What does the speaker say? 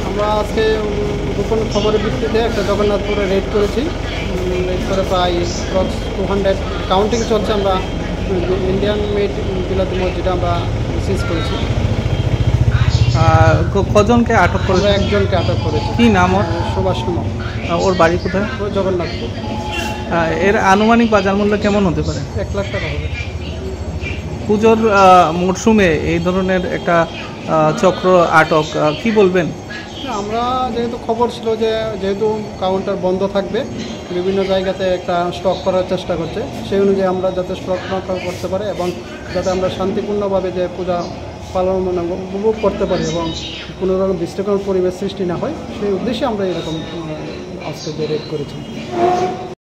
আমরা আজকে গোপন খবরের ভিত্তিতে একটা জগন্নাথপুরে রেড করেছি। রেড করে প্রায় 200 কাউন্টিং চলছে। আমরা ইন্ডিয়ান মেড বিলাতি মসজিদে আমরা সিজ করেছি। কজনকে আটক করেছে? একজনকে আটক করেছি। কি নাম ওর? সুভাষ কুমার। ওর বাড়ি কোথায়? ওর জগন্নাথপুর। এর আনুমানিক বাজার মূল্য কেমন হতে পারে? 1 লাখ টাকা হবে। পুজোর মরশুমে এই ধরনের একটা চক্র আটক, কি বলবেন? আমরা যেহেতু খবর ছিল যে যেহেতু কাউন্টার বন্ধ থাকবে, বিভিন্ন জায়গাতে একটা স্টক করার চেষ্টা করছে, সেই অনুযায়ী আমরা যাতে স্টক না করতে পারে এবং যাতে আমরা শান্তিপূর্ণভাবে যে পূজা পালন উপভোগ করতে পারি এবং কোনো রকম বিশৃঙ্খল পরিবেশ সৃষ্টি না হয়, সেই উদ্দেশ্যে আমরা এরকম আজকে যে রেড করেছি।